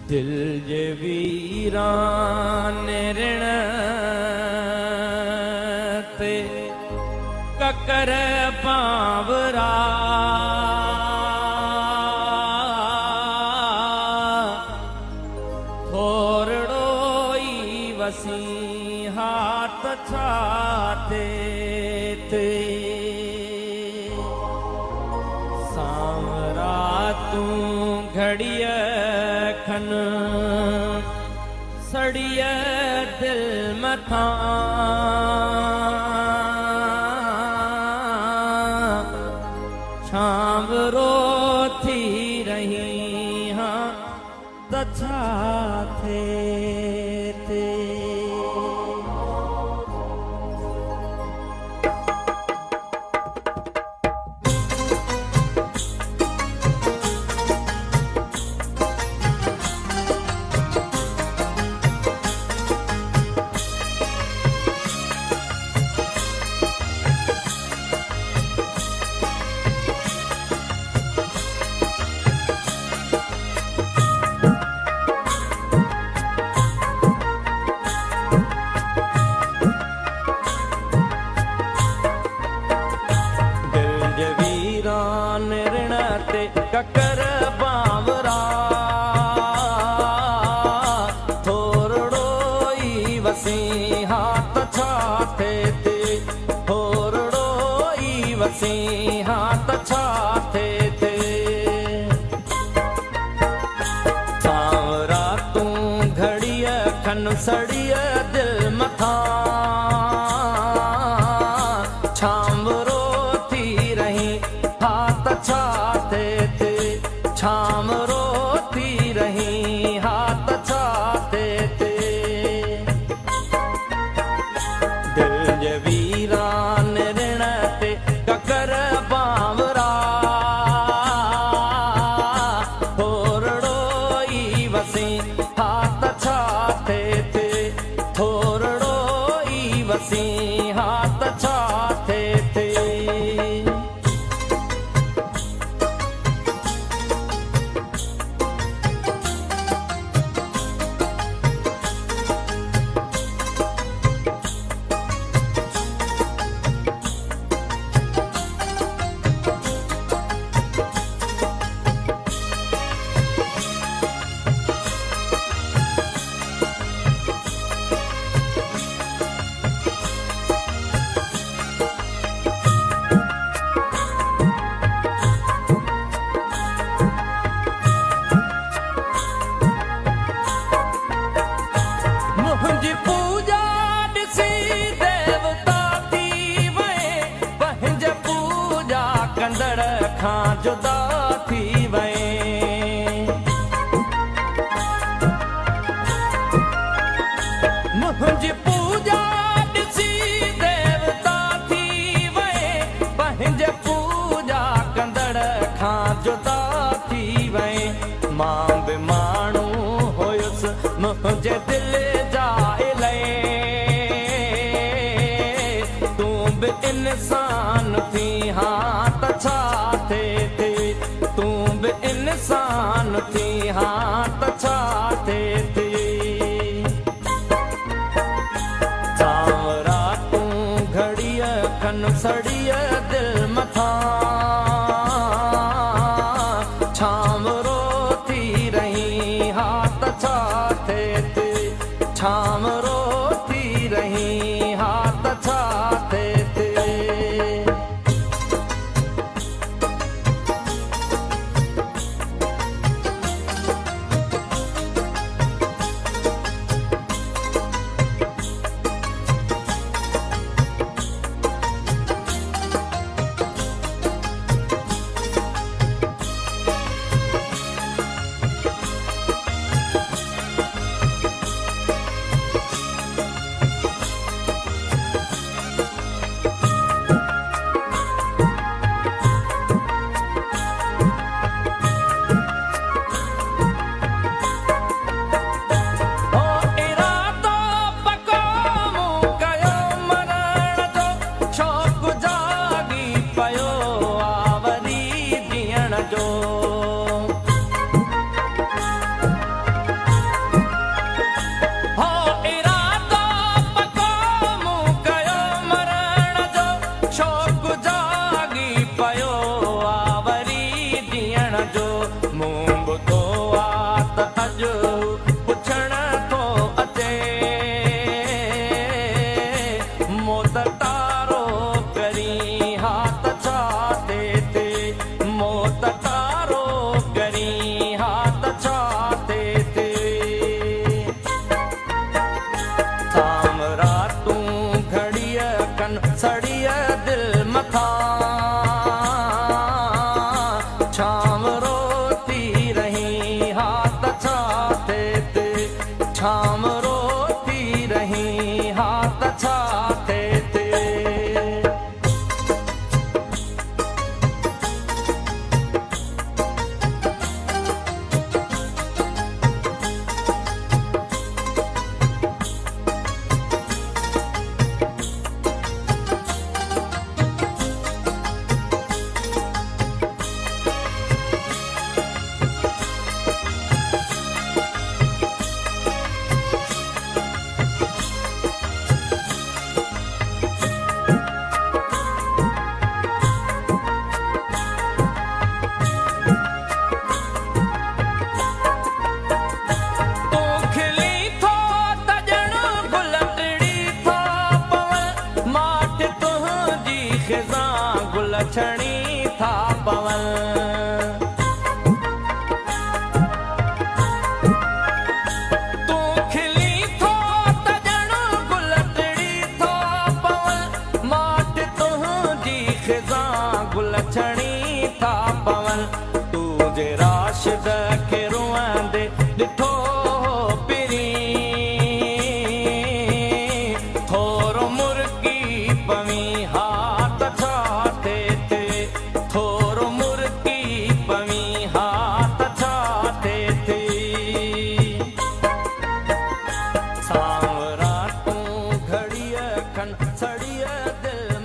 दिल जे वीरान ऋण ते ककर पावरा थोरड़ो ई वसी हाथ छाते ते सांवरा तू घड़िय खन सड़िय दिल मथा छांवरो थी रही हाँ तछा थे ते ककर बावरा थोरड़ो ई वसी हाथ छाते ते थोरड़ो ई वसी हाथ छाते ते सांवरा तू घड़िय खन सड़िय दिल मथा छांवरो थी रही हाथ छाते छामरो थी रही हाथ छाते ते दिल जे वीरान ऋण ते ककर बावरा थोरड़ो ई वसी हाथ छाते ते थोरड़ो ई वसी हाथ छाते ते मुझी पूजा दिसी देवता थी वए पंहिंज पूजा कंदड़ खां जुदा थी वए मुझी पूजा दिसी देवता थी वए पंहिंज पूजा कंदड़ खां जुदा थी वए मां बि माण्हू हुयुसि मुंहिंजे दिल इंसान थी हाथ छाते थे तू भी इंसान थी हाथ छाते थे सांवरा तू घड़िय खन सड़िय दिल मथा छामरो थी रही हाथ छाते थे छामरो थी रही हाथ छाते थे अॼु पुछण थो अचे मौत तारो करी हा त छा थिए ते मौत तारो करी हा त छा थिए ते शाम रातूं घड़ीअ कन सड़ीअ दिलि मथां शाम रोती रही हा त छा थिए ते शाम रोती रही हा त छा थिए ते छणी था पवन तूं खिली थो त ॼण गुल टिड़ी थो पवन माट तुंहिंजी ख़िज़ां गुल छणी था पवन तूं जे राशिद खे रुअंदे ॾिठो पिरी थोरो मुर्गी पवी हा त छा थोरो मुर्गी पवी हा त छा थिए ते साम रातूं घड़ीअ खन सड़ीअ दिलि